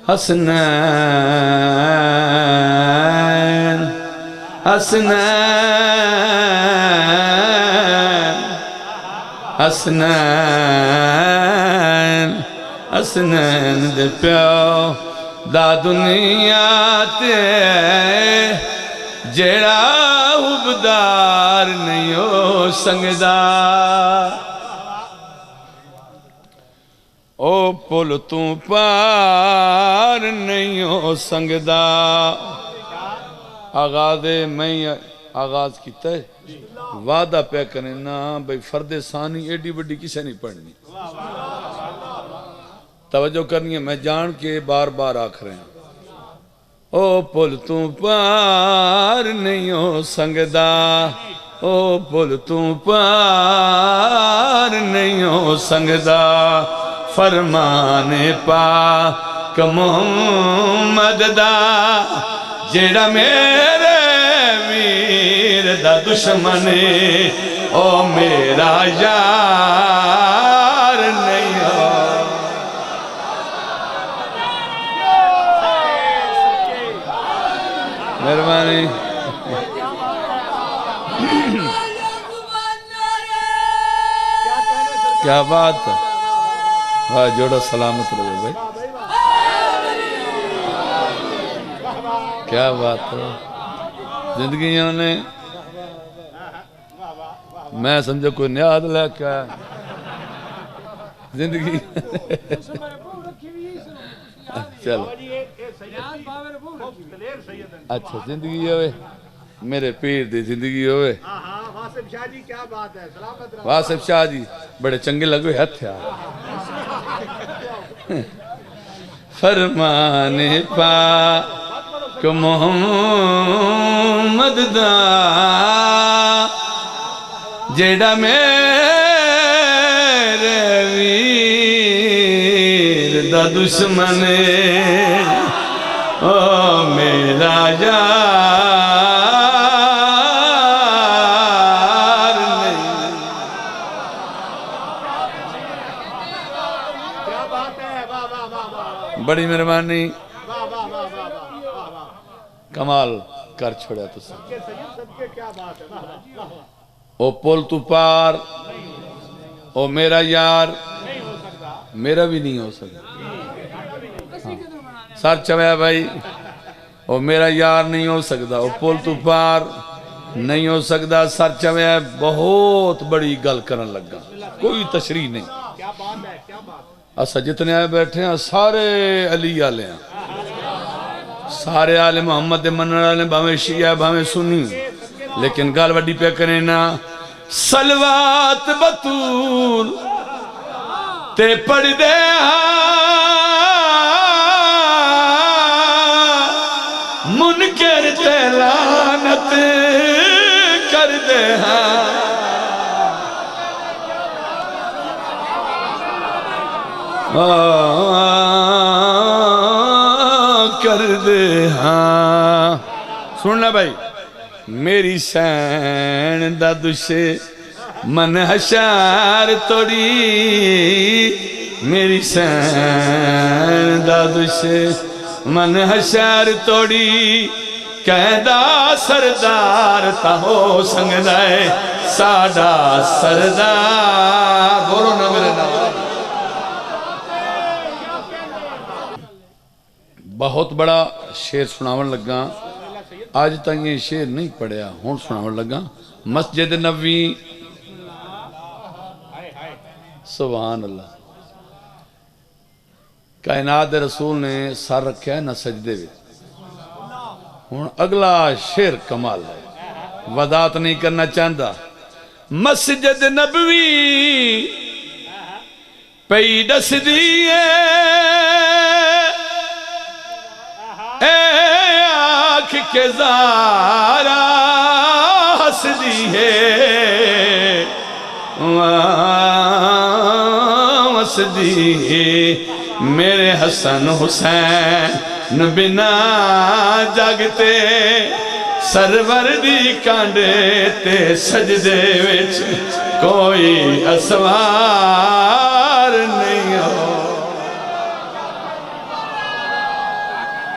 حسنین حسنین حسنین حسنین دے پیو دا دنیا تے جیڑا حبدار نہیں ہو سنگدا او پل تو پار نہیں ہو سنگدا آغاز میں آغاز کیتا ہے وعدہ پہ کرنے نا بھئی فرد ثانی ایڈی بڑی کسے نہیں پڑھنی توجہ کرنی ہے میں جان کے بار بار آکھ رہے ہیں او پل تو پار نہیں ہو سنگدا او پل تو پار نہیں ہو سنگدا فرمان پاک محمد دا جیڑا میرے ویر دا دشمن او میرا یار نہیں ہو مہربانی کیا بات ہے واہ جوڑا سلامت رہے بھائی کیا بات ہے زندگیوں نے میں سمجھا کوئی نیاد لے کیا زندگی چلو اچھا زندگی ہوئے میرے پیر دی زندگی ہوئے واسف شاہ جی کیا بات ہے واسف شاہ جی بڑے چنگے لگے ہتھ ہے فرمان پاک محمد دا جیڑا میرے ویر دا دشمن او میرا یار نہیں کیا بات ہے واہ واہ واہ واہ بڑی مہربانی واہ واہ واہ واہ واہ واہ کمال کر چھوڑیا تو سب کے سید سب کے کیا بات ہے واہ واہ واہ او پول تو پار او میرا یار میرا بھی نہیں ہو سکتا سر چویا بھائی او میرا یار نہیں ہو سکتا او پول تو پار نہیں ہو سکتا سر چویا بہت بڑی گل کرن لگا کوئی تشریح نہیں کیا بات ہے کیا بات اسا جتنے آئے بیٹھے ہیں سارے علی آلے ہیں سارے آل محمد منر آلے بھامے شیعہ بھامے سنی لیکن گال وڈی پہ کریں نا سلوات بطول تے پڑھ دے منکر تے لعنت کر دے کر دے ہاں سننا بھائی میری سین دا دشے من حشار توڑی میری سین دا دشے من حشار توڑی کہدا سردار تا ہو سنگ دائے ساڑا سردار بولو نا میرے نام بہت بڑا شعر سناون لگا آج تک یہ شعر نہیں پڑھیا ہون سناون لگا مسجد نبوی سبحان اللہ کائنات رسول نے سر رکھا ہے نہ سجدے بھی ہون اگلا شعر کمال ہے وضاحت نہیں کرنا چاہتا مسجد نبوی پئی دس دیئے آنکھ کے زارا ہس دی ہے ہس دی ہے میرے حسن حسین بنا جگتے سرور دی کانڈے تے سجدے وچ کوئی اسوار